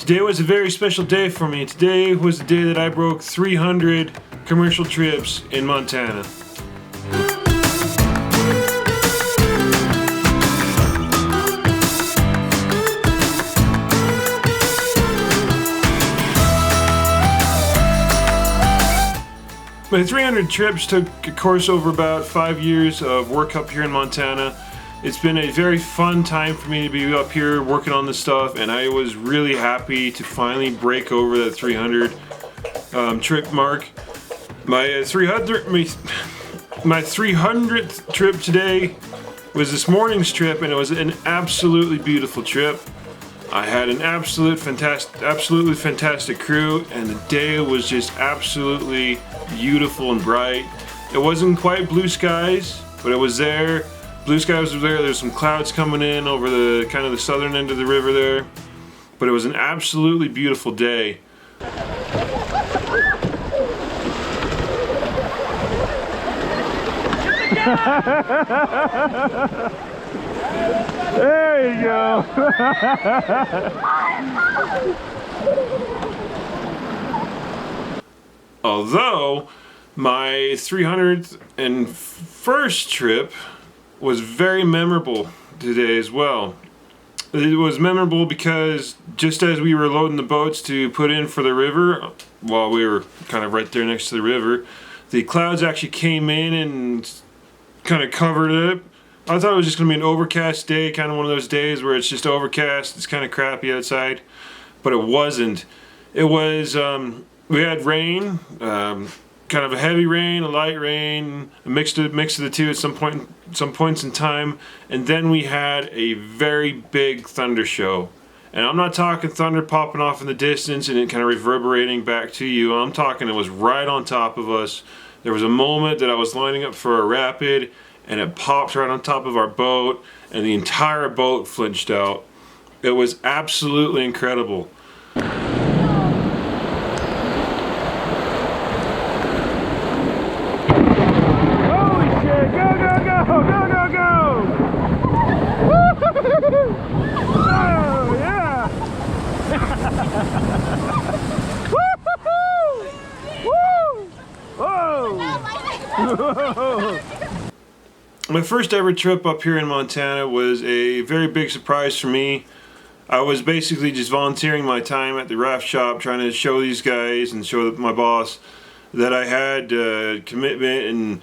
Today was a very special day for me. Today was the day that I broke 300 commercial trips in Montana. My 300 trips took a course over about 5 years of work up here in Montana. It's been a very fun time for me to be up here working on this stuff, and I was really happy to finally break over that 300 trip mark. My 300th trip today was this morning's trip, and it was an absolutely beautiful trip. I had an absolutely fantastic crew, and the day was just absolutely beautiful and bright. It wasn't quite blue skies, but it was there. Blue skies were there. There's some clouds coming in over the kind of the southern end of the river there, but it was an absolutely beautiful day. There you go. Although my 301st trip was very memorable today as well. It was memorable because just as we were loading the boats to put in for the river, while we were kind of right there next to the river, the clouds actually came in and kind of covered it. I thought it was just going to be an overcast day, kind of one of those days where it's just overcast, it's kind of crappy outside, but it wasn't. It was, we had rain, kind of a heavy rain, a light rain, a mix of the two at some points in time, and then we had a very big thunder show. And I'm not talking thunder popping off in the distance and it kind of reverberating back to you. I'm talking it was right on top of us. There was a moment that I was lining up for a rapid, and it popped right on top of our boat, and the entire boat flinched out. It was absolutely incredible. My first ever trip up here in Montana was a very big surprise for me. I was basically just volunteering my time at the raft shop, trying to show these guys and show my boss that I had commitment and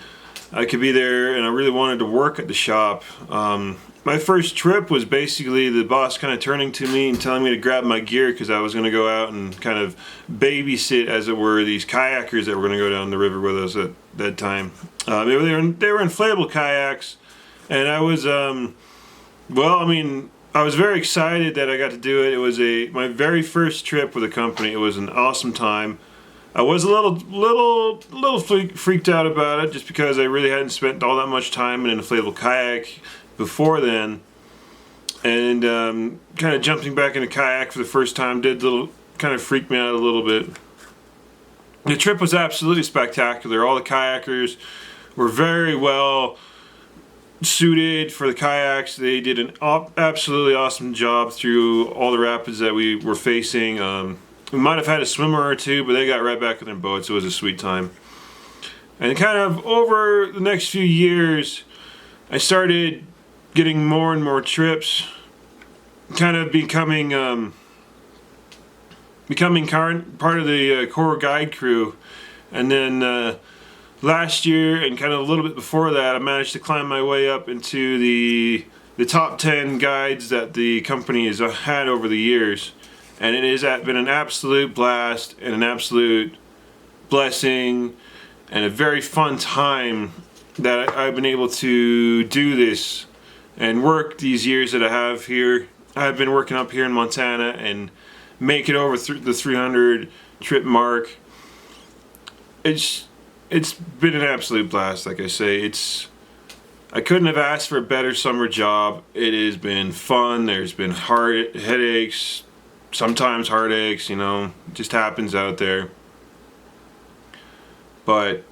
I could be there, and I really wanted to work at the shop. My first trip was basically the boss kind of turning to me and telling me to grab my gear because I was going to go out and kind of babysit, as it were, these kayakers that were going to go down the river with us at that time. They were inflatable kayaks, and I was, I was very excited that I got to do it. It was my very first trip with the company. It was an awesome time. I was a little freaked out about it just because I really hadn't spent all that much time in an inflatable kayak before then, and kind of jumping back in a kayak for the first time kind of freaked me out a little bit. The trip was absolutely spectacular. All the kayakers were very well suited for the kayaks. They did an absolutely awesome job through all the rapids that we were facing. We might have had a swimmer or two, but they got right back in their boats. It was a sweet time. And kind of over the next few years, I started getting more and more trips, kind of becoming part of the core guide crew. And then last year and kind of a little bit before that, I managed to climb my way up into the top 10 guides that the company has had over the years. And it has been an absolute blast and an absolute blessing and a very fun time that I've been able to do this and work these years that I have here. I've been working up here in Montana and make it over the 300 trip mark. It's been an absolute blast. Like I say, I couldn't have asked for a better summer job. It has been fun. There's been headaches, sometimes heartaches, it just happens out there. But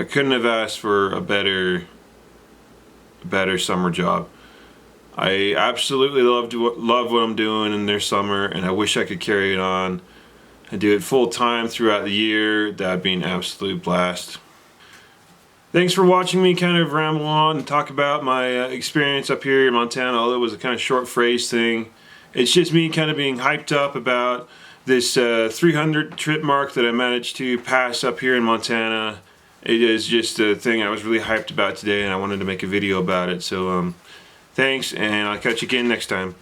I couldn't have asked for a better summer job. I absolutely love what I'm doing in their summer, and I wish I could carry it on and do it full time throughout the year. That'd be an absolute blast. Thanks for watching me kind of ramble on and talk about my experience up here in Montana, although it was a kind of short phrase thing. It's just me kind of being hyped up about this 300 trip mark that I managed to pass up here in Montana. It is just a thing I was really hyped about today, and I wanted to make a video about it. So thanks, and I'll catch you again next time.